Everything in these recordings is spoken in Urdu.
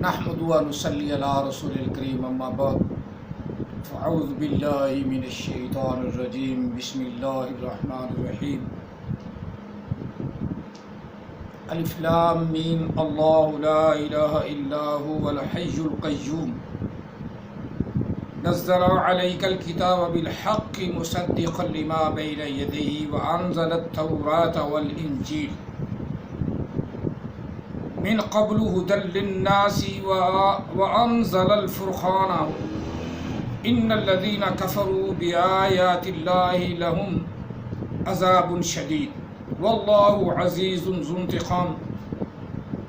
نحمد و نصلی علی رسول الکریم اما بعد فاعوذ باللہ من الشیطان الرجیم بسم اللہ الرحمن الرحیم الف لام میم اللہ لا الہ الا هو الحی القیوم نزل علیک الکتاب بالحق مصدقا لما بین یدیہ وانزل التوراة والانجیل من قبل هدى للناس وأنزل الفرقان إن الذين كفروا بآيات الله لهم عذاب شديد والله عزيز ذو انتقام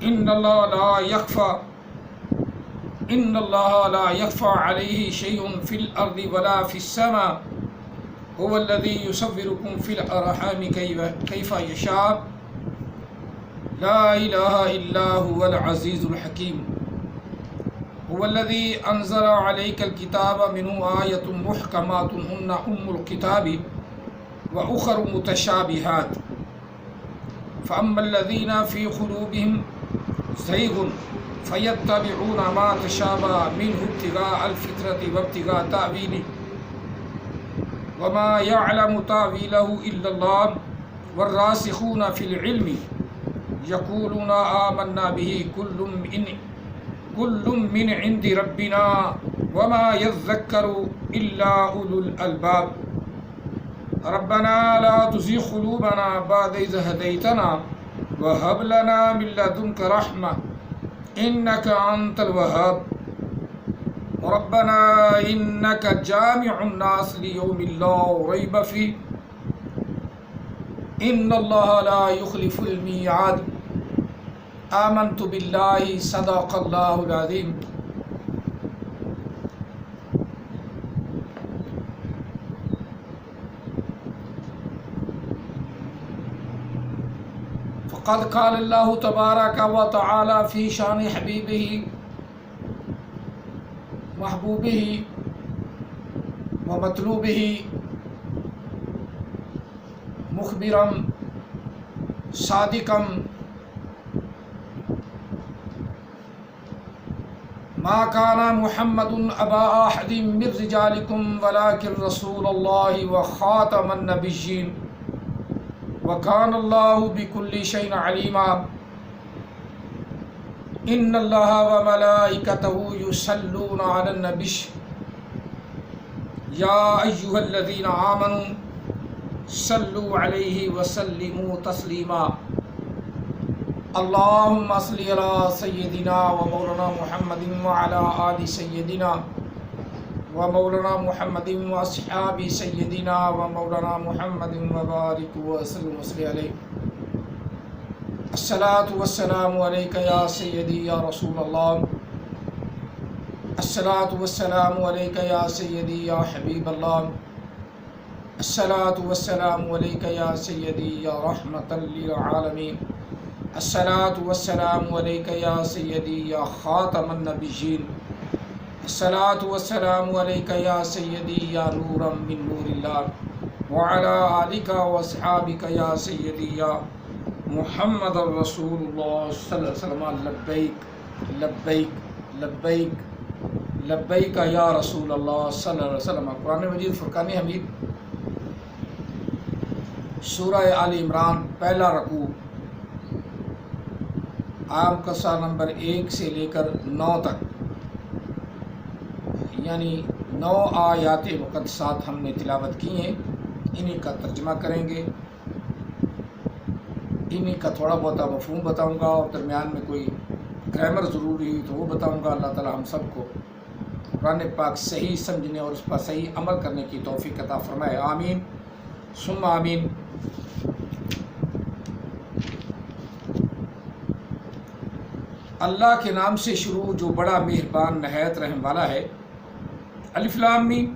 إن الله لا يخفى عليه شيء في الأرض ولا في السماء هو الذي يصوركم في الأرحام كيف يشاء لا الہ الا هو العزیز الحکیم هو الذی انزل علیک الکتاب منہ آیۃ محکمات ہن ام الکتاب واخر متشابہات فاما الذین فی قلوبهم زیغ فیتبعون ما تشابہ منہ ابتغاء الفتنة وابتغاء تأویلہ وما یعلم تأویلہ الا اللہ والراسخون فی العلم یقولون آمنا به کل من عند ربنا وما يذکر الا اولو الالباب ربنا لا تزغ قلوبنا بعد اذ هديتنا وهب لنا من لدنك رحمة انك انت الوهاب ربنا انك جامع الناس ليوم لا ريب فيه ان الله لا يخلف الميعاد آمنت باللہ صدق اللہ العظیم فقد قال اللہ تبارک و تعالی فی شان حبیبہ محبوبہ و مطلوبہ مخبرا صادقا ما كان محمد ابا احد من رجالكم ولكن رسول الله وخاتم النبيين وكان الله بكل شيء عليما ان الله وملائكته يصلون على النبي يا ايها الذين آمنوا صلوا عليه وسلموا تسليما اللهم صل على سيدنا ومولانا محمد وعلى آل سيدنا ومولانا محمد واصحاب سيدنا ومولانا محمد وبارك وسلم عليه الصلاة والسلام عليك يا سيدي يا رسول الله الصلاة والسلام عليك يا سيدي يا حبيب الله الصلاة والسلام عليك يا سيدي يا رحمة للعالمين الصلاة والسلام عليك يا سيدي يا خاتم النبيين الصلاة والسلام عليك يا سيدي يا نورا من نور الله وعلى آلك وأصحابك يا سيدي يا محمد رسول الله صلى الله عليه وسلم لبيك لبيك لبيك لبيك يا رسول الله صلى الله عليه وسلم قرآن مجید فرقان حمید سورہ آل عمران پہلا رکوع عام قصہ نمبر 1 سے لے کر 9 تک یعنی 9 آیات مقدسات ہم نے تلاوت کی ہیں، انہی کا ترجمہ کریں گے، انہی کا تھوڑا بہت مفہوم بتاؤں گا اور درمیان میں کوئی گرامر ضروری ہوئی تو وہ بتاؤں گا۔ اللہ تعالی ہم سب کو قرآن پاک صحیح سمجھنے اور اس پر صحیح عمل کرنے کی توفیق عطا فرمائے، آمین ثم آمین۔ اللہ کے نام سے شروع جو بڑا مہربان نہایت رحم والا ہے۔ الف لام میم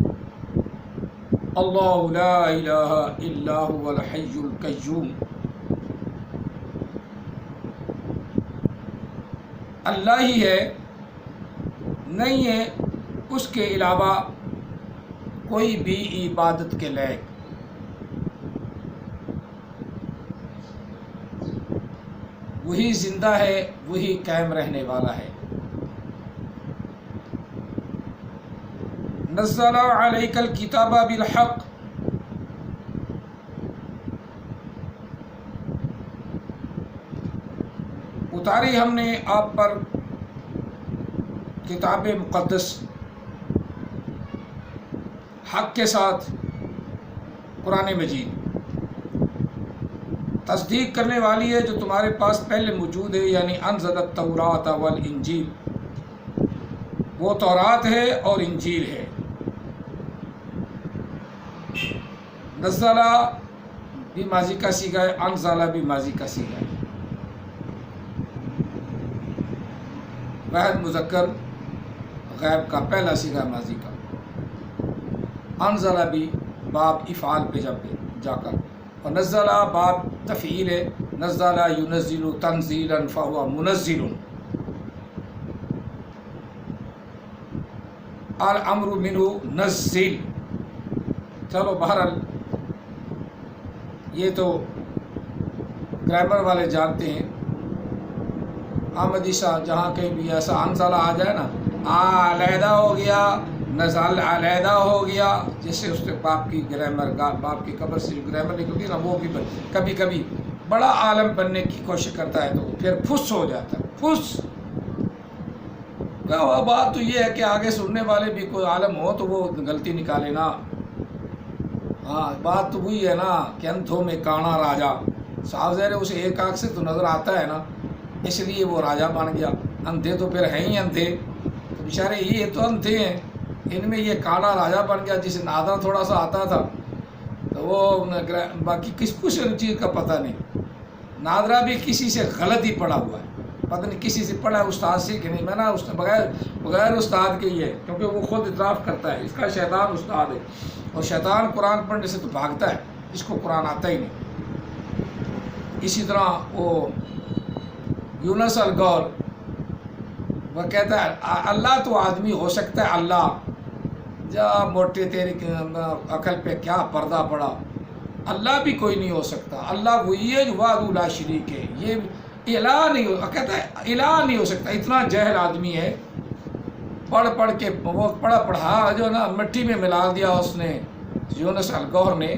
اللہ لا الہ الا هو الحی القیوم، اللہ ہی ہے، نہیں ہے اس کے علاوہ کوئی بھی عبادت کے لائق۔ وہی زندہ ہے، وہی قائم رہنے والا ہے۔ نزل علیک الکتاب بالحق، اتاری ہم نے آپ پر کتاب مقدس حق کے ساتھ، قرآن مجید تصدیق کرنے والی ہے جو تمہارے پاس پہلے موجود ہے، یعنی انزل التوراۃ والانجیل، وہ تورات ہے اور انجیل ہے۔ نزل بھی ماضی کا صیغہ ہے، انزل بھی ماضی کا صیغہ ہے، واحد مذکر غائب کا پہلا صیغہ ماضی کا۔ انزل بھی باب افعال پہ جا کر، اور نزل باب تفعیل ہے، نزل ینزل تنزیلا فهو منزل، الامر منه نزل۔ چلو بہرحال یہ تو گرامر والے جانتے ہیں، احمدی شاہ جہاں کہیں بھی ایسا انزل آ جائے نا، علیحدہ ہو گیا، نزل علیحدہ ہو گیا، جیسے اس نے باپ کی گرامر، باپ کی قبر سے گرامر نکلتی نا، وہ بھی کبھی کبھی بڑا عالم بننے کی کوشش کرتا ہے تو پھر پھس ہو جاتا ہے، پھس۔ بات تو یہ ہے کہ آگے سننے والے بھی کوئی عالم ہو تو وہ غلطی نکالے نا۔ ہاں بات تو وہی ہے نا کہ انتھوں میں کانا راجا، صاحب ظاہر اسے ایک آنکھ سے تو نظر آتا ہے نا، اس لیے وہ راجا بن گیا۔ اندھے تو پھر ہیں ہی اندھے، تو بیچارے یہ تو اندھے ہیں، ان میں یہ کانا راجا بن گیا، جسے نادر تھوڑا سا آتا تھا تو وہ باقی کچھ چیز کا پتہ نہیں۔ نادرہ بھی کسی سے غلط ہی پڑھا ہوا ہے، پتہ نہیں کسی سے پڑھا ہے، استاد سے کہ نہیں، میں نا بغیر استاد کے ہی ہے، کیونکہ وہ خود اعتراف کرتا ہے اس کا شیطان استاد ہے، اور شیطان قرآن پڑھنے سے تو بھاگتا ہے، اس کو قرآن آتا ہی نہیں۔ اسی طرح وہ یونس الغور، وہ کہتا ہے اللہ تو آدمی ہو سکتا ہے، اللہ جا موٹے تیری عقل پہ کیا پردہ پڑا، اللہ بھی کوئی نہیں ہو سکتا، اللہ وہی ہے جو وحدہ لا شریک ہے، یہ الہ نہیں ہو، کہتا ہے الہ نہیں ہو سکتا۔ اتنا جہل آدمی ہے، پڑھ کے وہ پڑھا جو نا مٹی میں ملا دیا اس نے، یونس الغور نے،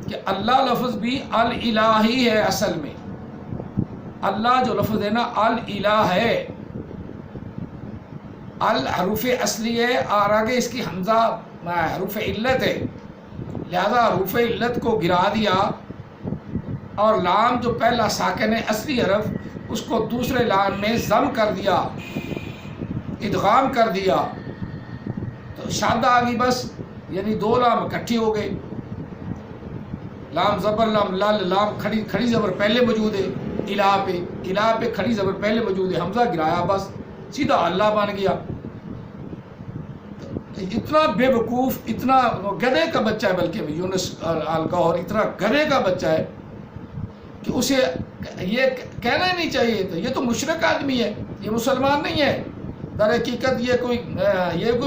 کہ اللہ لفظ بھی الالہ ہی ہے اصل میں، اللہ جو لفظ ہے نا الالہ ہے، الحروف اصلی ہے، اور آگے اس کی حمزہ حروف علت ہے، لہذا حروف علت کو گرا دیا، اور لام جو پہلا ساکن ہے اصلی حرف، اس کو دوسرے لام میں ضم کر دیا، ادغام کر دیا، تو شادہ آ گئی بس، یعنی دو لام اکٹھی ہو گئے، لام زبر لام لال، لام کھڑی زبر پہلے موجود ہے الہ پہ کھڑی زبر پہلے موجود ہے، حمزہ گرایا بس سیدھا اللہ بن گیا۔ اتنا بے وقوف، اتنا گدھے کا بچہ ہے، بلکہ یونس الغور اتنا گدھے کا بچہ ہے کہ اسے یہ کہنا ہی نہیں چاہیے تھا، یہ تو مشرک آدمی ہے، یہ مسلمان نہیں ہے، در حقیقت یہ کوئی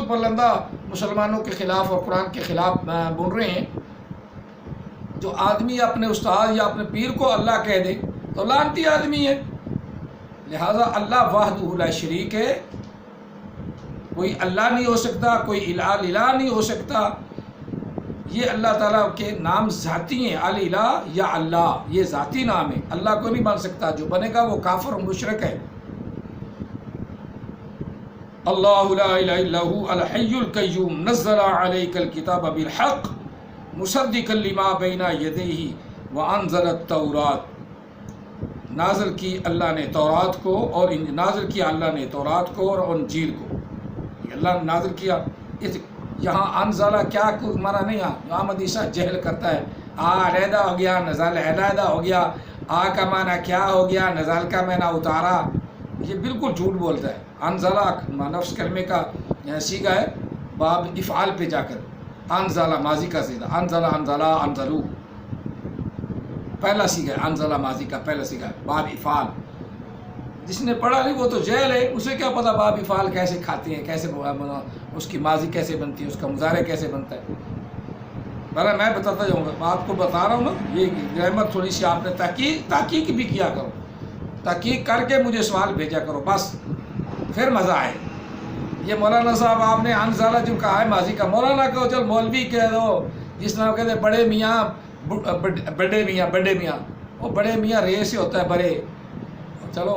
پرلندہ مسلمانوں کے خلاف اور قرآن کے خلاف بول رہے ہیں۔ جو آدمی اپنے استاد یا اپنے پیر کو اللہ کہہ دے تو لعنتی آدمی ہے، لہذا اللہ وحدہ لا شریک ہے، کوئی اللہ نہیں ہو سکتا، کوئی الہ نہیں ہو سکتا، یہ اللہ تعالیٰ کے نام ذاتی ہیں، الہ یا اللہ، یہ ذاتی نام ہے، اللہ کو نہیں بن سکتا، جو بنے گا وہ کافر و مشرک ہے۔ اللہ لا الہ الا هو الحی القیوم نزل علیک الکتاب بالحق مصدقا لما بین یدیہ وانزل التوراۃ، نازل کی اللہ نے تورات کو، اور نازل کیا اللہ نے تورات کو اور انجیل کو، اللہ نے نازل کیا۔ یہاں انزلہ کیا کوئی معنی نہیں ہے، احمدی شاہ جہل کرتا ہے، علیحدہ ہو گیا، نزل علیحدہ ہو گیا، کا معنی کیا ہو گیا، نزل کا معنی اتارا، یہ بالکل جھوٹ بولتا ہے۔ انزلہ نفس کلمے کا صیغہ ہے، باب افعال پہ جا کر، انزلہ ماضی کا صیغہ، انزلہ انزلہ انزلو پہلا صیغہ ہے، انزلہ ماضی کا پہلا صیغہ ہے، باب افعال۔ جس نے پڑھا نہیں وہ تو جہل ہے، اسے کیا پتا باب افعال کیسے کھاتے ہیں، کیسے اس کی ماضی کیسے بنتی ہے، اس کا مضارع کیسے بنتا ہے۔ بھلا میں بتاتا جاؤں گا، آپ کو بتا رہا ہوں نا، یہ گرامر تھوڑی سی آپ نے تحقیق بھی کیا کرو، تحقیق کر کے مجھے سوال بھیجا کرو، بس پھر مزہ آئے۔ یہ مولانا صاحب آپ نے انزالہ جو کہا ہے ماضی کا، مولانا کہو چل مولوی کہہ دو، جس طرح کہتے ہیں بڑے میاں بڑے میاں، وہ بڑے میاں رے سے ہوتا ہے بڑے، چلو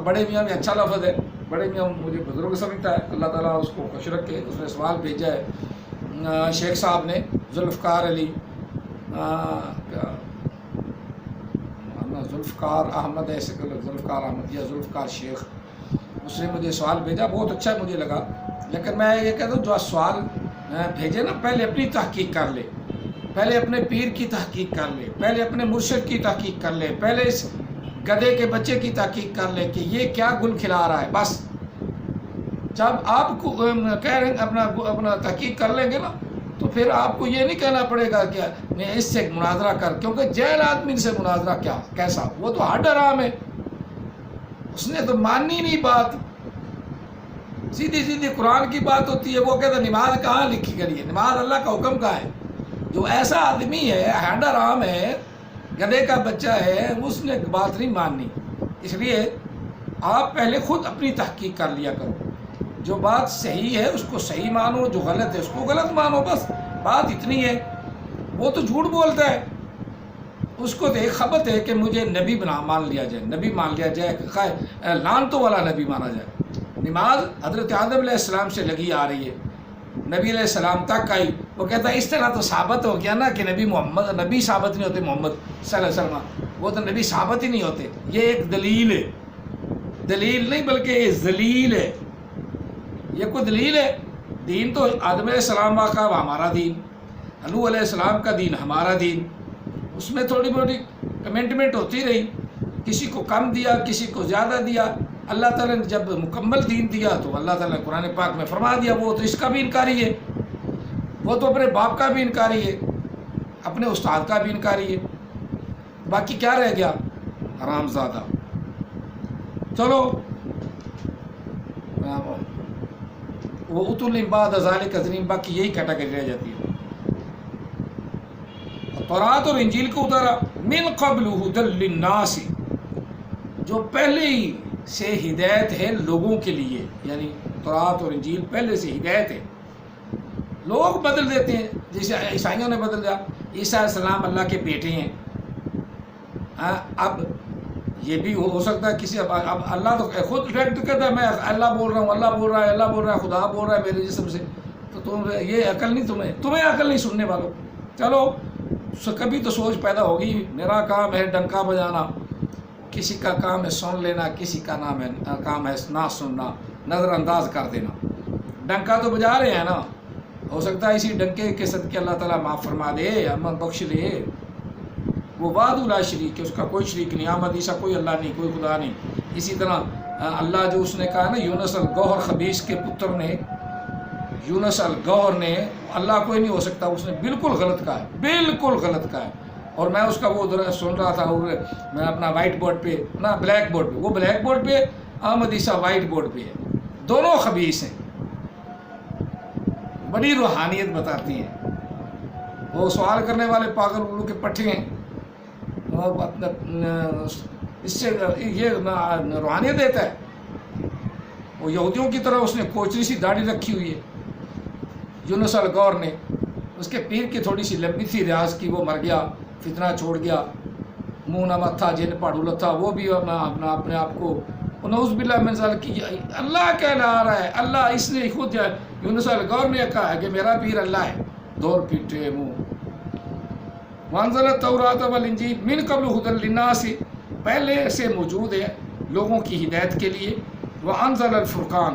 بڑے میاں بھی اچھا لفظ ہے، بڑے میاں مجھے بزرگ سمجھتا ہے، اللہ تعالیٰ اس کو خوش رکھے۔ اس نے سوال بھیجا ہے شیخ صاحب نے، ذوالفقار علی ذوالفقار احمد، ایسے ذوالفقار احمد یا ذوالفقار شیخ، اس نے مجھے سوال بھیجا، بہت اچھا مجھے لگا، لیکن میں یہ کہتا ہوں جو سوال بھیجے نا پہلے اپنی تحقیق کر لے، پہلے اپنے پیر کی تحقیق کر لے، پہلے اپنے مرشد کی تحقیق کر لے، پہلے اس گدھے کے بچے کی تحقیق کر لے کہ یہ کیا گل کھلا رہا ہے۔ بس جب آپ کو کہہ رہے ہیں اپنا تحقیق کر لیں گے نا، تو پھر آپ کو یہ نہیں کہنا پڑے گا کہ میں اس سے مناظرہ کر، کیونکہ جہل آدمی سے مناظرہ کیسا، وہ تو ہڈ حرام ہے، اس نے تو ماننی نہیں بات، سیدھی قرآن کی بات ہوتی ہے، وہ کہتا ہے نماز کہاں لکھی گئی ہے، نماز اللہ کا حکم کا ہے۔ جو ایسا آدمی ہے ہڈ حرام ہے، گدھے کا بچہ ہے، اس نے بات نہیں ماننی۔ اس لیے آپ پہلے خود اپنی تحقیق کر لیا کرو، جو بات صحیح ہے اس کو صحیح مانو، جو غلط ہے اس کو غلط مانو، بس بات اتنی ہے۔ وہ تو جھوٹ بولتا ہے، اس کو تو ایک خبت ہے کہ مجھے نبی مان لیا جائے، نبی مان لیا جائے، لانتوں والا نبی مانا جائے۔ نماز حضرت آدم علیہ السلام سے لگی آ رہی ہے، نبی علیہ السلام تک آئی، وہ کہتا ہے اس طرح تو ثابت ہو گیا نا کہ نبی ثابت نہیں ہوتے، محمد صلی اللہ علیہ وسلم وہ تو نبی ثابت ہی نہیں ہوتے۔ یہ ایک دلیل ہے، دلیل نہیں بلکہ یہ ذلیل ہے، یہ کوئی دلیل ہے؟ دین تو آدم علیہ السلام کا ہمارا دین، نوح علیہ السلام کا دین ہمارا دین، اس میں تھوڑی بہت کمنٹمنٹ ہوتی رہی، کسی کو کم دیا کسی کو زیادہ دیا۔ اللہ تعالیٰ نے جب مکمل دین دیا تو اللہ تعالیٰ نے قرآن پاک میں فرما دیا، وہ تو اس کا بھی انکاری ہے، وہ تو اپنے باپ کا بھی انکاری ہے، اپنے استاد کا بھی انکاری ہے، باقی کیا رہ گیا؟ حرام زادہ۔ چلو وہ اتل بعد ذالک عظیم، باقی یہی کیٹیگری رہ جاتی ہے۔ تورات اور انجیل کو اتارا، من قبل ھدی للناس، جو پہلے ہی سے ہدایت ہے لوگوں کے لیے، یعنی تورات اور انجیل پہلے سے ہدایت ہے۔ لوگ بدل دیتے ہیں، جیسے عیسائیوں نے بدل دیا، عیسیٰ علیہ السلام اللہ کے بیٹے ہیں، اب یہ بھی ہو سکتا ہے کسی، اب اللہ تو خود ڈائریکٹ کہتا ہے میں اللہ بول رہا ہوں، اللہ بول رہا ہے، اللہ بول رہا ہے، خدا بول رہا ہے میرے جسم سے، تو تم یہ عقل نہیں، تمہیں عقل نہیں سننے والوں۔ چلو کبھی تو سوچ پیدا ہوگی، میرا کام ہے ڈنکا بجانا، کسی کا کام ہے سن لینا، کسی کا کام ہے نہ سننا، نظر انداز کر دینا۔ ڈنکا تو بجا رہے ہیں نا، ہو سکتا ہے اسی ڈنکے کے صدقے اللہ تعالیٰ معاف فرما دے، امن بخش دے۔ وہ وحدہ لا شریک ہے، اس کا کوئی شریک نہیں، احمد عیسیٰ کوئی اللہ نہیں، کوئی خدا نہیں۔ اسی طرح اللہ جو اس نے کہا نا، یونس الگوہر خبیث کے پتر نے، یونس الگوہر نے، اللہ کوئی نہیں ہو سکتا، اس نے بالکل غلط کہا ہے، بالکل غلط کہا ہے۔ اور میں اس کا وہ سن رہا تھا، میں اپنا وائٹ بورڈ پہ نا، بلیک بورڈ پہ، وہ بلیک بورڈ پہ، احمد عیسیٰ وائٹ بورڈ پہ ہے، دونوں خبیث ہیں، بڑی روحانیت بتاتی ہیں۔ وہ سوال کرنے والے پاگل الو کے پٹھے ہیں، اس سے یہ روحانیت دیتا ہے۔ وہ یہودیوں کی طرح اس نے کوچری سی داڑھی رکھی ہوئی ہے، یونس الگوہر نے، اس کے پیر کی تھوڑی سی لمبی تھی ریاض کی، وہ مر گیا، فتنہ چھوڑ گیا، منہ نہ مت تھا، جن پاڑھولا تھا، وہ بھی اپنے آپ کو نعوذ باللہ من ذالک کی اللہ کہلا رہا ہے۔ اللہ اس نے خود یونس الگوہر نے کہا ہے کہ میرا پیر اللہ ہے، دور پیٹے منہ۔ وانزل التوراۃ والانجیل من قبل ھدی للناس، پہلے سے موجود ہے لوگوں کی ہدایت کے لیے۔ وانزل الفرقان،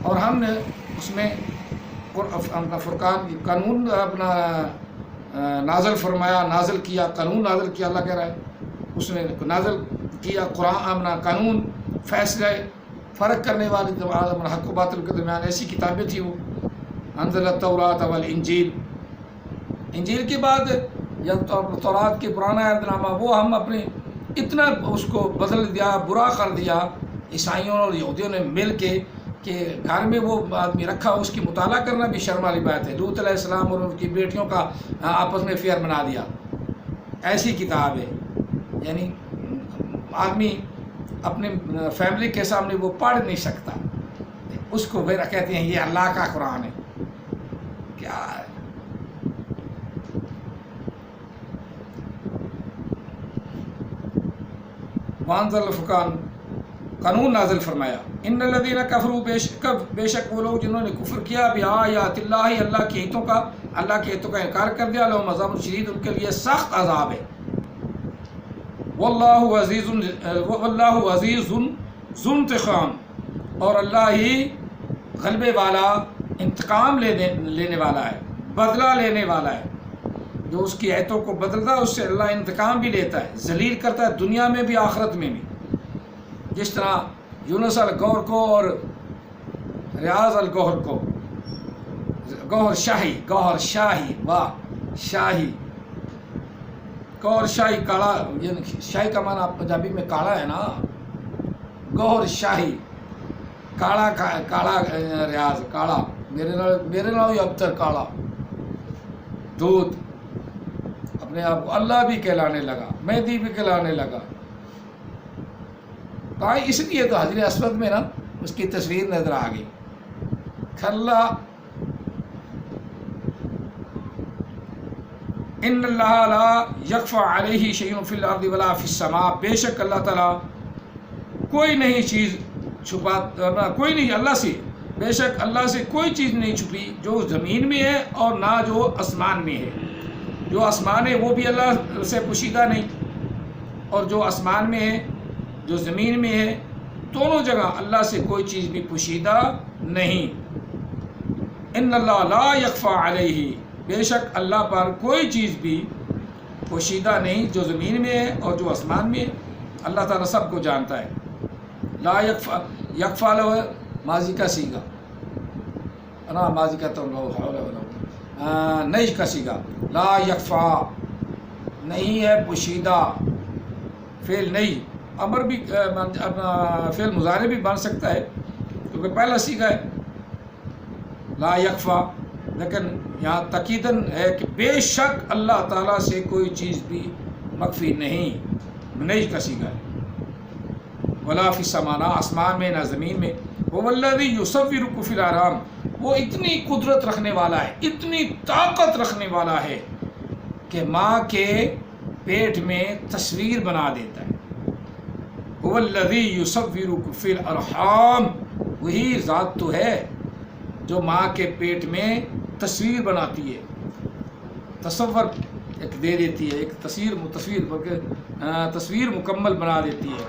اور ہم نے اس میں فرقان قانون اپنا نازل فرمایا، نازل کیا، قانون نازل کیا، اللہ کہہ رہا ہے اس نے نازل کیا قرآن اپنا قانون، فیصلے فرق کرنے والی حق و باطل کے درمیان ایسی کتابیں تھیں۔ وہ انزل التوراۃ والانجیل، انجیل کے بعد یا تورات کے پرانا عہد نامہ، وہ ہم اپنے اتنا اس کو بدل دیا، برا کر دیا عیسائیوں اور یہودیوں نے مل کے، کہ گھر میں وہ آدمی رکھا، اس کی مطالعہ کرنا بھی شرم والی بات ہے۔ لوط علیہ السلام اور ان کی بیٹیوں کا آپس میں افیئر بنا دیا، ایسی کتاب ہے، یعنی آدمی اپنے فیملی کے سامنے وہ پڑھ نہیں سکتا، اس کو پھر کہتے ہیں یہ اللہ کا قرآن ہے. کیا ہے؟ وانزل الفرقان، قانون نازل فرمایا. ان الذین کفروا، بے شک وہ لوگ جنہوں نے کفر کیا بآیات اللہ، اللہ کی آیتوں کا، اللہ کی آیتوں کا انکار کر دیا، لہم عذاب شدید، ان کے لیے سخت عذاب ہے. واللہ عزیز ذو انتقام، اور اللہ ہی غلبے والا، انتقام لینے والا ہے، بدلہ لینے والا ہے. جو اس کی آیتوں کو بدلتا ہے اس سے اللہ انتقام بھی لیتا ہے، ذلیل کرتا ہے دنیا میں بھی آخرت میں بھی. جس طرح یونس الگوہر کو اور ریاض الگوہر کو، گوہر شاہی واہ شاہی، گوہر شاہی کالا، شاہی کا معنی پنجابی میں کالا ہے نا، گوہر شاہی کالا ریاض کالا، میرے نال ابتر کالا دودھ، اپنے آپ کو اللہ بھی کہلانے لگا، مہدی بھی کہلانے لگا. اس لیے تو حجر اسود میں نا اس کی تصویر نظر آ گئی. کھلا ان اللہ لا یخفی علیہ شیء فی الارض ولا فی السماء، بے شک اللہ تعالیٰ کوئی نہیں چیز کوئی نہیں اللہ سے، بے شک اللہ سے کوئی چیز نہیں چھپی جو زمین میں ہے اور نہ جو آسمان میں ہے. جو آسمان ہے وہ بھی اللہ سے پوشیدہ نہیں، اور جو آسمان میں ہے، جو زمین میں ہے، دونوں جگہ اللہ سے کوئی چیز بھی پوشیدہ نہیں. ان اللہ لا یخفی علیہ، بے شک اللہ پر کوئی چیز بھی پوشیدہ نہیں، جو زمین میں ہے اور جو آسمان میں ہے، اللہ تعالیٰ سب کو جانتا ہے. لا یخفی لہ ماضی کا سیگا نا، ماضی کا تو نہیں کا سیگا، لا یخفی نہیں ہے پوشیدہ، فعل نہیں، امر بھی فعل مضارع بھی بن سکتا ہے کیونکہ پہلا سیگا ہے لا یخفی، لیکن یہاں تاکیداً ہے کہ بے شک اللہ تعالیٰ سے کوئی چیز بھی مخفی نہیں کا سیگا ہے. ولا فی السماء، نہ آسمان میں نہ زمین میں. هو الذی یصورکم فی الارحام، وہ اتنی قدرت رکھنے والا ہے، اتنی طاقت رکھنے والا ہے کہ ماں کے پیٹ میں تصویر بنا دیتا ہے. هو الذی یصورکم فی الارحام، وہی ذات تو ہے جو ماں کے پیٹ میں تصویر بناتی ہے، تصور ایک دے دیتی ہے، ایک تصویر بلکہ تصویر مکمل بنا دیتی ہے.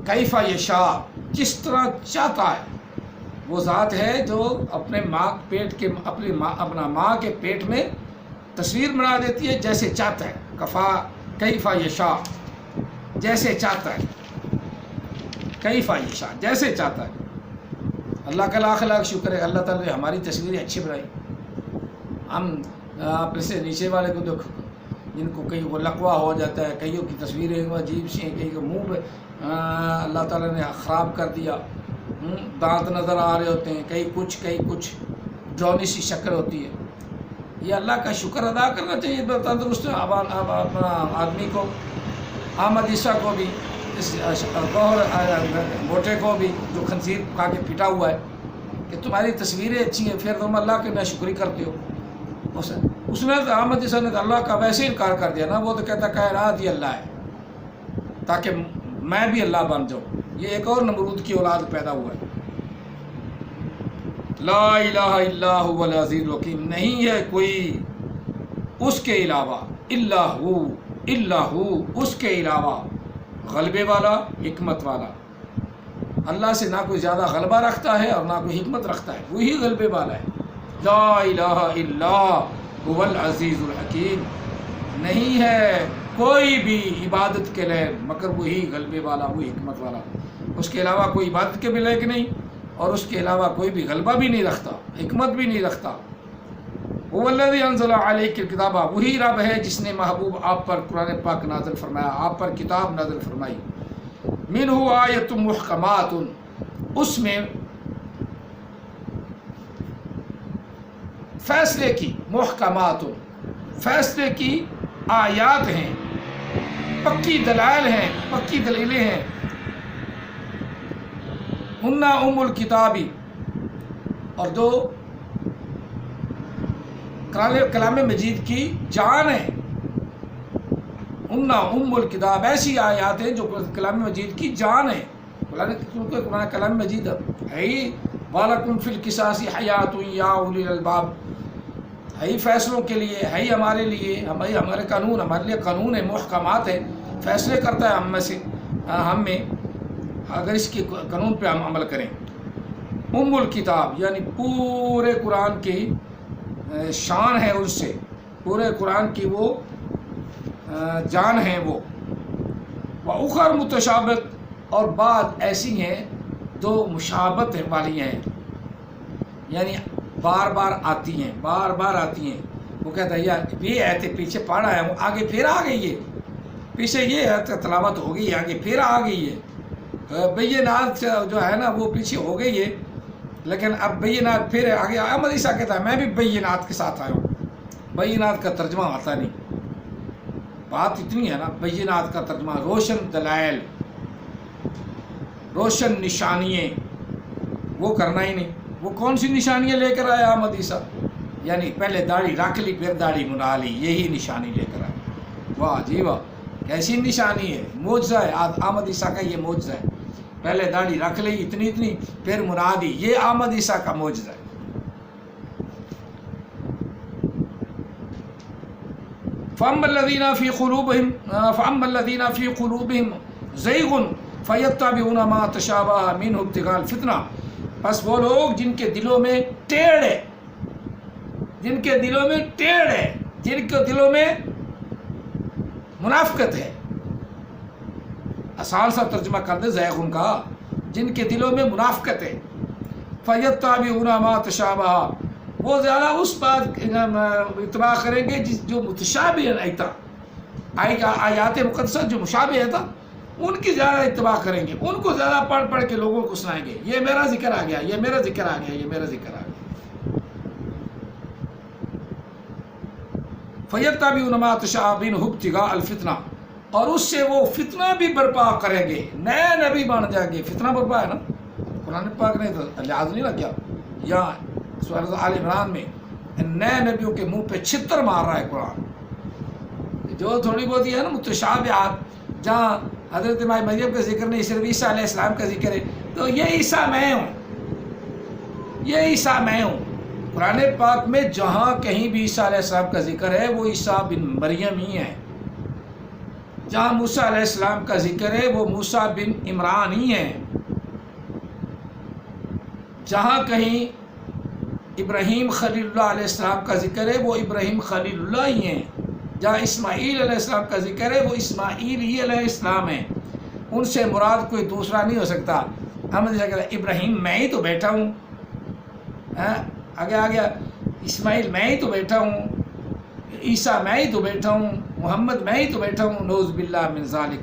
کیف یشاء، جس طرح چاہتا ہے. وہ ذات ہے جو اپنے اپنا ماں کے پیٹ میں تصویر بنا دیتی ہے جیسے چاہتا ہے. کیف یشاء، جیسے چاہتا ہے. کیف یشاء، جیسے چاہتا ہے. اللہ کا لاکھ لاکھ شکر ہے، اللہ تعالیٰ نے ہماری تصویریں اچھی بنائی. ہم اپنے سے نیچے والے کو دیکھو، جن کو کہیں وہ لقوا ہو جاتا ہے، کئیوں کی تصویریں عجیب سی ہیں، کئی کو منہ پہ اللہ تعالیٰ نے خراب کر دیا، دانت نظر آ رہے ہوتے ہیں، کئی کچھ جونی سی شکل ہوتی ہے. یہ اللہ کا شکر ادا کرنا چاہیے تندرست اپنا آدمی کو. احمد عیسیٰ کو بھی، اس موٹے کو بھی جو خنزیر کھا کے پھٹا ہوا ہے، کہ تمہاری تصویریں اچھی ہیں پھر تم اللہ کی ناشکری کرتے ہو. اس نے احمد عیسیٰ نے اللہ کا ویسے انکار کر دیا نا، وہ تو کہتا کائنات ہی اللہ ہے تاکہ میں بھی اللہ بن جاؤں. یہ ایک اور نمرود کی اولاد پیدا ہوا ہے. لا الہ الا هو العزیز الحکیم، نہیں ہے کوئی اس کے علاوہ، الا ہو اس کے علاوہ، غلبے والا، حکمت والا. اللہ سے نہ کوئی زیادہ غلبہ رکھتا ہے اور نہ کوئی حکمت رکھتا ہے، وہی غلبے والا ہے. لا الہ الا هو العزیز الحکیم، نہیں ہے کوئی بھی عبادت کے لائق مگر وہی غلبے والا، وہی حکمت والا. اس کے علاوہ کوئی عبادت کے بھی لائق نہیں، اور اس کے علاوہ کوئی بھی غلبہ بھی نہیں رکھتا، حکمت بھی نہیں رکھتا. هو الذی انزل علیک الکتاب، وہی رب ہے جس نے محبوب آپ پر قرآن پاک نازل فرمایا، آپ پر کتاب نازل فرمائی. منہ آیۃ محکمات، اس میں فیصلے کی، محکمات فیصلے کی آیات ہیں، پکی دلائل ہیں، پکی دلیلیں ہیں. ہن ام الکتابی، اور جو کلام مجید کی جان ہے، ہن ام الکتاب، ایسی آیات ہیں جو کلام مجید کی جان ہے. کیونکہ کلام مجید ہے ہی وَلَكُمْ فِي الْقِصَاصِ حَيَاةٌ يَا أُولِي الْأَلْبَابِ، ہے ہی فیصلوں کے لیے، ہے ہی ہمارے لیے، ہمارے قانون، ہمارے لیے قانون ہے، محکمات ہے، فیصلے کرتا ہے ہم میں اگر اس کے قانون پہ ہم عمل کریں. ام الکتاب یعنی پورے قرآن کی شان ہے اس سے، پورے قرآن کی وہ جان ہے وہ. وَأُخَرُ مُتَشَابِهَةٌ، اور بعض ایسی ہیں جو مشابہت والی ہیں، یعنی بار بار آتی ہیں، بار بار آتی ہیں. وہ کہتا ہے یار یہ ایت پیچھے پڑھا ہے، وہ آگے پھر آ گئی ہے، پیچھے یہ ایت تلاوت ہو گئی ہے، آگے پھر آ گئی ہے. بینات جو ہے نا وہ پیچھے ہو گئی ہے، لیکن اب بینات پھر آگے. احمد عیسیٰ کہتا ہے میں بھی بینات کے ساتھ آیا ہوں. بینات کا ترجمہ آتا نہیں، بات اتنی ہے نا، بینات کا ترجمہ روشن دلائل، روشن نشانیاں، وہ کرنا ہی نہیں. وہ کون سی نشانیاں لے کر آیا احمد عیسیٰ؟ یعنی پہلے داڑھی رکھ لی پھر داڑھی منا لی، یہی نشانی لے کر آیا. واہ جی واہ، کیسی نشانی ہے، معجزہ ہے. احمد عیسیٰ کا یہ معجزہ ہے، پہلے داڑھی رکھ لی اتنی اتنی پھر منا دی، یہ احمد عیسیٰ کا معجزہ ہے. فَأَمَّا الَّذِينَ فِي قُلُوبِهِمْ زَيْغٌ فَيَتَّبِعُونَ مَا تَشَابَهَ مِنْهُ ابْتِغَاءَ الْفِتْنَةِ، بس وہ لوگ جن کے دلوں میں ٹیڑھ ہے، جن کے دلوں میں ٹیڑھ ہے، جن کے دلوں میں منافقت ہے، آسان سا ترجمہ کر دے زیغن کا، جن کے دلوں میں منافقت ہے. فَيَتَّبِعُونَ مَا تَشَابَهَ، وہ زیادہ اس بات اتباع کریں گے جو متشابہ آیات مقدسہ جو مشابہ تھا ان کی زیادہ اتباع کریں گے، ان کو زیادہ پڑھ پڑھ کے لوگوں کو سنائیں گے. یہ میرا ذکر آ گیا، یہ میرا ذکر آ گیا، یہ میرا ذکر آ گیا. فَيَتَّبِعُونَ مَا تَشَابَهَ مِنْهُ ابْتِغَاءَ الْفِتْنَةِ، اور اس سے وہ فتنہ بھی برپا کریں گے، نئے نبی بن جائیں گے. فتنہ برپا ہے نا، قرآن پاک نے تو لحاظ نہیں رکھا. یا سورۃ آل عمران میں نئے نبیوں کے منہ پہ چھتر مار رہا ہے قرآن. جو تھوڑی بہت ہے نا متشابہات، جہاں حضرت مریم کا ذکر نہیں، صرف عیسیٰ علیہ السلام کا ذکر ہے، تو یہ عیسیٰ میں ہوں، یہ عیسیٰ میں ہوں. قرآن پاک میں جہاں کہیں بھی عیسیٰ علیہ السلام کا ذکر ہے وہ عیسیٰ بن مریم ہی ہے. جہاں موسیٰ علیہ السلام کا ذکر ہے وہ موسیٰ بن عمران ہی ہے. جہاں کہیں ابراہیم خلیل اللہ علیہ السلام کا ذکر ہے وہ ابراہیم خلیل اللہ ہی ہیں. جہاں اسماعیل علیہ السلام کا ذکر ہے وہ اسماعیل ہی علیہ السلام ہیں. ان سے مراد کوئی دوسرا نہیں ہو سکتا. ہم ابراہیم میں ہی تو بیٹھا ہوں، آگے آ گیا اسماعیل میں ہی تو بیٹھا ہوں، عیسیٰ میں ہی تو بیٹھا ہوں، محمد میں ہی تو بیٹھا ہوں. نعوذ باللہ من ذالک،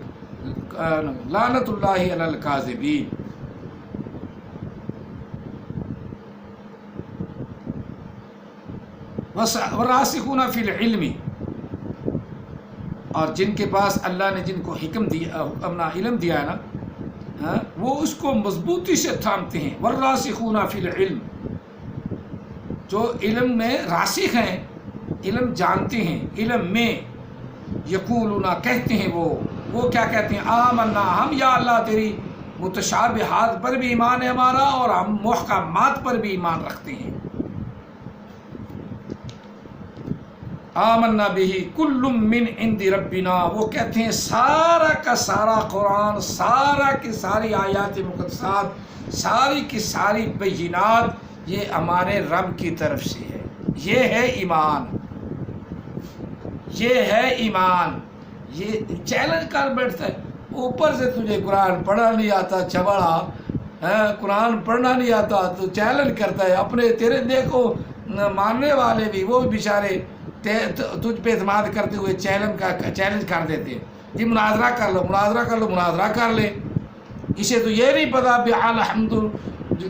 لعنت اللہ علی الکاذبین. والراسخون فی العلم، اور جن کے پاس اللہ نے جن کو حکم دیا، اپنا علم دیا ہے نا، وہ اس کو مضبوطی سے تھامتے ہیں. والراسخون فی العلم، جو علم میں راسخ ہیں، علم جانتے ہیں، علم میں یقولون کہتے ہیں، وہ کیا کہتے ہیں؟ آمنا، ہم یا اللہ تیری متشابہات پر بھی ایمان ہے ہمارا اور ہم محکمات پر بھی ایمان رکھتے ہیں. آمنا بہ کل من عند ربنا، وہ کہتے ہیں سارا کا سارا قرآن، سارا کی ساری آیات مقدسات، ساری کی ساری بینات یہ ہمارے رب کی طرف سے ہے. یہ ہے ایمان، یہ ہے ایمان. یہ چیلنج کر بیٹھتا ہے، اوپر سے تجھے قرآن پڑھنا نہیں آتا چبڑا، قرآن پڑھنا نہیں آتا تو چیلنج کرتا ہے. اپنے تیرے دیکھو ماننے والے بھی، وہ بھی بیچارے تجھ پہ اعتماد کرتے ہوئے چیلنج کر دیتے ہیں. جی مناظرہ کر لو، مناظرہ کر لو، مناظرہ کر لے. اسے تو یہ نہیں پتا کہ الحمد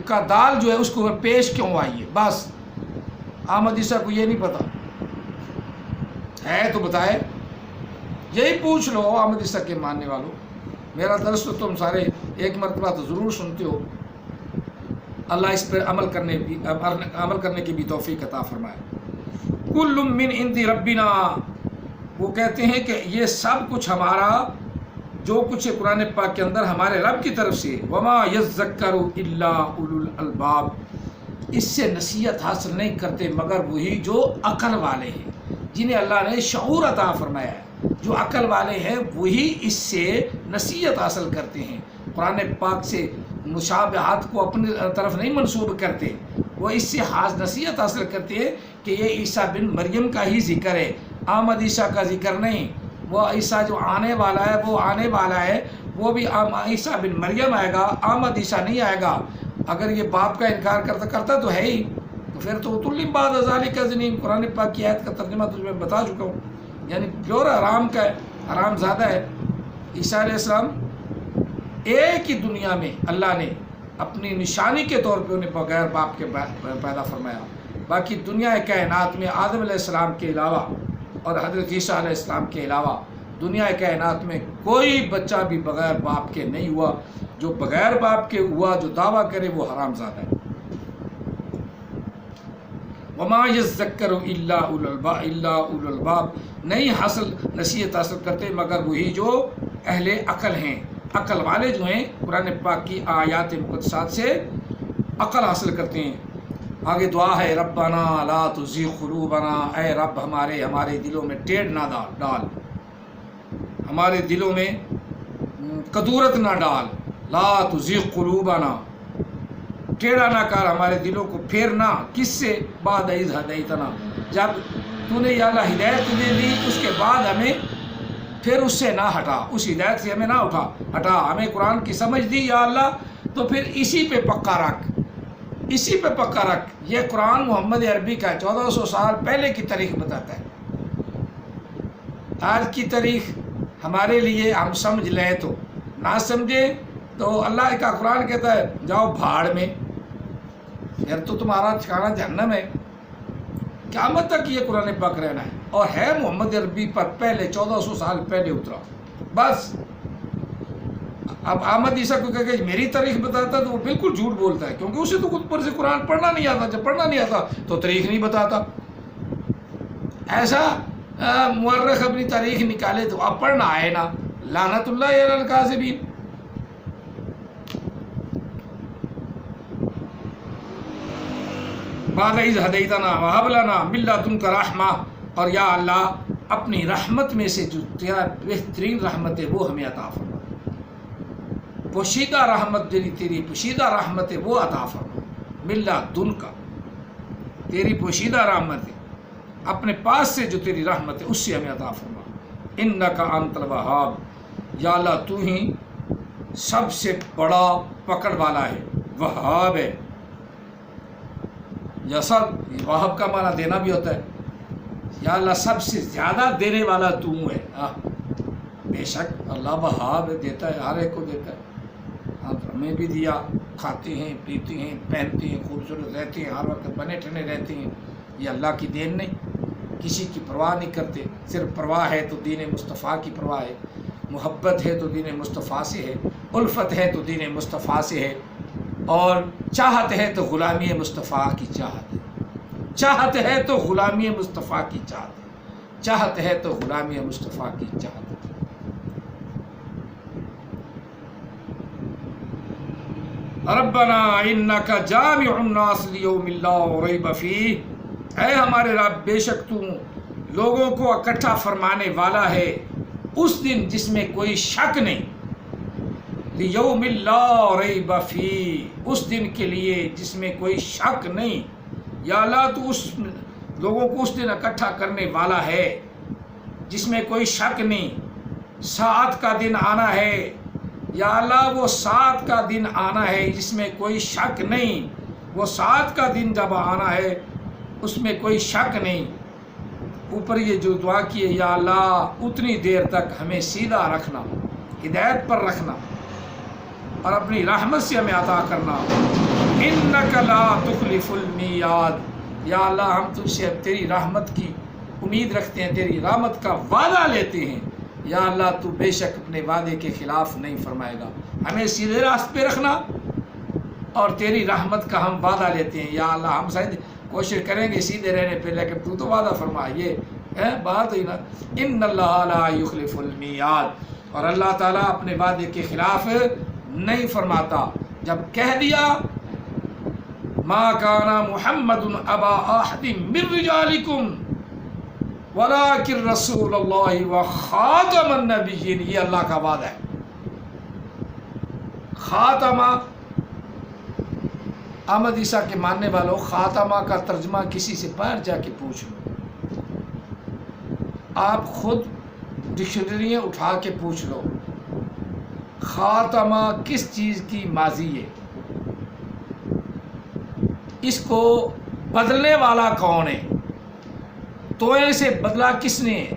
کا دال جو ہے اس کو پیش کیوں آئی ہے. بس احمد عیسیٰ کو یہ نہیں پتا ہے تو بتائے. یہی پوچھ لو احمد عیسیٰ کے ماننے والوں. میرا درس تو تم سارے ایک مرتبہ تو ضرور سنتے ہو، اللہ اس پر عمل کرنے کی بھی توفیق عطا فرمائے۔ کل من عند ربنا، وہ کہتے ہیں کہ یہ سب کچھ ہمارا جو کچھ ہے قرآن پاک کے اندر ہمارے رب کی طرف سے، وما یذکر الا اولو الالباب، اس سے نصیحت حاصل نہیں کرتے مگر وہی جو عقل والے ہیں، جنہیں اللہ نے شعور عطا فرمایا ہے۔ جو عقل والے ہیں وہی اس سے نصیحت حاصل کرتے ہیں، قرآن پاک سے مشابہات کو اپنی طرف نہیں منسوب کرتے، وہ اس سے نصیحت حاصل کرتے ہیں کہ یہ عیسیٰ بن مریم کا ہی ذکر ہے، آمد عیسیٰ کا ذکر نہیں۔ وہ عیسیٰ جو آنے والا ہے وہ آنے والا ہے، وہ بھی عیسیٰ بن مریم آئے گا، آمد عیسیٰ نہیں آئے گا۔ اگر یہ باپ کا انکار کرتا تو ہے ہی، تو پھر تو اتلم بعد ذالک زنیم، قرآن پاک کی آیت کا ترجمہ تجھ میں بتا چکا ہوں، یعنی پیور حرام کا ہے، حرام زیادہ ہے۔ عیسیٰ علیہ السلام ایک ہی دنیا میں اللہ نے اپنی نشانی کے طور پہ انہیں بغیر باپ کے پیدا فرمایا، باقی دنیا کائنات میں آدم علیہ السلام کے علاوہ اور حضرت عیسیٰ علیہ السلام کے علاوہ دنیا کائنات میں کوئی بچہ بھی بغیر باپ کے نہیں ہوا۔ جو بغیر باپ کے ہوا جو دعویٰ کرے وہ حرام زادہ ہے۔ وما یذکر الا اولو الباب، نہیں نصیحت حاصل کرتے مگر وہی جو اہل عقل ہیں، عقل والے جو ہیں قرآن پاک کی آیات مقدسات سے عقل حاصل کرتے ہیں۔ آگے دعا ہے ربنا لا تزغ قلوبنا، اے رب ہمارے دلوں میں ٹیڑھ نہ ڈال، ہمارے دلوں میں کدورت نہ ڈال، لا تزغ قلوبنا، ٹیڑھا نہ کر ہمارے دلوں کو، پھیرنا کس سے، بعد اذ ہدیتنا، جب تو نے یا اللہ ہدایت دے دی اس کے بعد ہمیں پھر اس سے نہ ہٹا، اس ہدایت سے ہمیں نہ ہٹا، ہمیں قرآن کی سمجھ دی یا اللہ، تو پھر اسی پہ پکا رکھ، اسی پہ پکا رکھ۔ یہ قرآن محمد عربی کا 1400 سال پہلے کی تاریخ بتاتا ہے، آج کی تاریخ ہمارے لیے ہم سمجھ لیں تو، نہ سمجھیں تو اللہ کا قرآن کہتا ہے جاؤ بھاڑ میں، پھر تو تمہارا ٹھکانہ جہنم ہے، قیامت تک یہ قرآن پاک رہنا ہے، اور ہے محمد عربی پر پہلے 1400 سال پہلے اترا۔ بس اب احمد عیسیٰ کو کہہ کہ میری تاریخ بتاتا ہے تو وہ بالکل جھوٹ بولتا ہے، کیونکہ اسے تو خود پر سے قرآن پڑھنا نہیں آتا، جب پڑھنا نہیں آتا تو تاریخ نہیں بتاتا۔ ایسا مورخ اپنی تاریخ نکالے تو اب پڑھنا آئے نا، لعنت اللہ علی الکاذبین۔ بعد اذ ہدیتنا وہب لنا من لدنک رحمہ، اور یا اللہ اپنی رحمت میں سے جو تیرا بہترین رحمت ہے وہ ہمیں عطا فرما، پوشیدہ رحمت تیری پوشیدہ رحمت ہے وہ عطا فرما، من لدنک، تیری پوشیدہ رحمت ہے اپنے پاس سے جو تیری رحمت ہے اس سے ہمیں عطا فرما، انک انت الوہاب، یا اللہ تو ہی سب سے بڑا پکڑ والا ہے، وہاب ہے، یا سب وہاب کا معنی دینا بھی ہوتا ہے، یا اللہ سب سے زیادہ دینے والا تو ہے۔ بے شک اللہ وہاب دیتا ہے، ہر ایک کو دیتا ہے، ہمیں بھی دیا، کھاتے ہیں پیتے ہیں پہنتے ہیں خوبصورت رہتے ہیں، ہر وقت بنے ٹھنے رہتے ہیں، یہ اللہ کی دین نہیں، کسی کی پرواہ نہیں کرتے، صرف پرواہ ہے تو دین مصطفیٰ کی پرواہ ہے، محبت ہے تو دین مصطفیٰ سے ہے، الفت ہے تو دین مصطفیٰ سے ہے، اور چاہت ہے تو غلامی مصطفیٰ کی چاہت ہے، چاہت ہے تو غلامی مصطفیٰ کی چاہت ہے، چاہت ہے تو غلامی مصطفیٰ کی چاہت ہے۔ ربنا انک جامع الناس لیوم لا ریب فیہ، اے ہمارے رب بے شک تو لوگوں کو اکٹھا فرمانے والا ہے اس دن جس میں کوئی شک نہیں، لیوم لا ریب فیہ، اس دن کے لیے جس میں کوئی شک نہیں، یا اللہ تو اس لوگوں کو اس دن اکٹھا کرنے والا ہے جس میں کوئی شک نہیں، ساعت کا دن آنا ہے، یا اللہ وہ ساعت کا دن آنا ہے جس میں کوئی شک نہیں، وہ ساعت کا دن جب آنا ہے اس میں کوئی شک نہیں۔ اوپر یہ جو دعا کی ہے، یا اللہ اتنی دیر تک ہمیں سیدھا رکھنا، ہدایت پر رکھنا، اور اپنی رحمت سے ہمیں عطا کرنا، انک لا تخلف المیعاد، یا اللہ ہم تجھ سے تیری رحمت کی امید رکھتے ہیں، تیری رحمت کا وعدہ لیتے ہیں، یا اللہ تو بے شک اپنے وعدے کے خلاف نہیں فرمائے گا، ہمیں سیدھے راستے پہ رکھنا، اور تیری رحمت کا ہم وعدہ لیتے ہیں. یا اللہ ہم شاید کوشش کریں گے سیدھے رہنے پہ، لیکن تو وعدہ فرما. یہ ہے بات ہی نا. ان اللہ لا یخلف المیعاد، اور اللہ تعالیٰ اپنے وعدے کے خلاف نہیں فرماتا. جب کہہ دیا ما کان محمد ابا احد من رجالکم ولکن رسول اللہ وخاتم النبیین، یہ اللہ کا وعدہ ہے. خاتمہ، احمد عیسیٰ کے ماننے والوں، خاتمہ کا ترجمہ کسی سے باہر جا کے پوچھ لو. آپ خود ڈکشنریاں اٹھا کے پوچھ لو خاتمہ کس چیز کی ماضی ہے، اس کو بدلنے والا کون ہے، توئے سے بدلا کس نے ہے.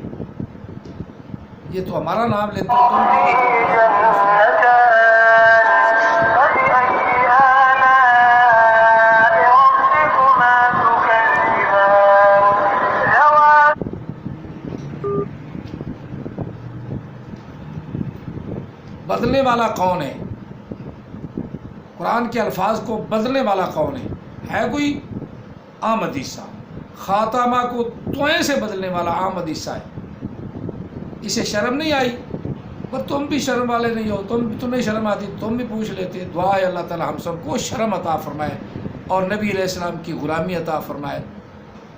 یہ تو ہمارا نام لیتے تم بدلنے والا کون ہے. قرآن کے الفاظ کو بدلنے والا کون ہے کوئی؟ احمد عیسیٰ. خاتمہ کو توئیں سے بدلنے والا احمد عیسیٰ ہے. اسے شرم نہیں آئی؟ پر تم بھی شرم والے نہیں ہو، تمہیں شرم آتی تم بھی پوچھ لیتے. دعا ہے اللہ تعالی ہم سب کو شرم عطا فرمائے اور نبی علیہ السلام کی غلامی عطا فرمائے.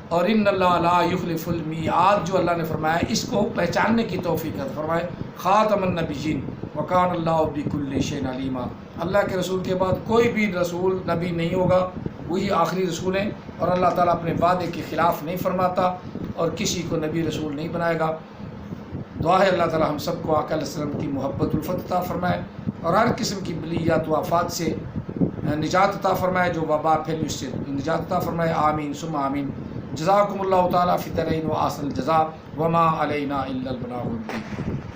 اور ان اللہ لا یخلف المیعاد جو اللہ نے فرمایا اس کو پہچاننے کی توفیق عطا فرمائے. خاتم النبیین وکان اللہ بکل شیء علیما. اللہ کے رسول کے بعد کوئی بھی رسول نبی نہیں ہوگا، وہی آخری رسول ہیں. اور اللہ تعالیٰ اپنے وعدے کے خلاف نہیں فرماتا اور کسی کو نبی رسول نہیں بنائے گا. دعا ہے اللہ تعالیٰ ہم سب کو آقا علیہ السلام کی محبت الفت عطا فرمائے اور ہر قسم کی بلیات و آفات سے نجات عطا فرمائے. جو وبا پھیلی اس سے نجات عطا فرمائے. آمین ثم آمین. جزاکم اللہ تعالیٰ فی الدارین و احسن الجزاء وما علینا الا البلاغ المبین.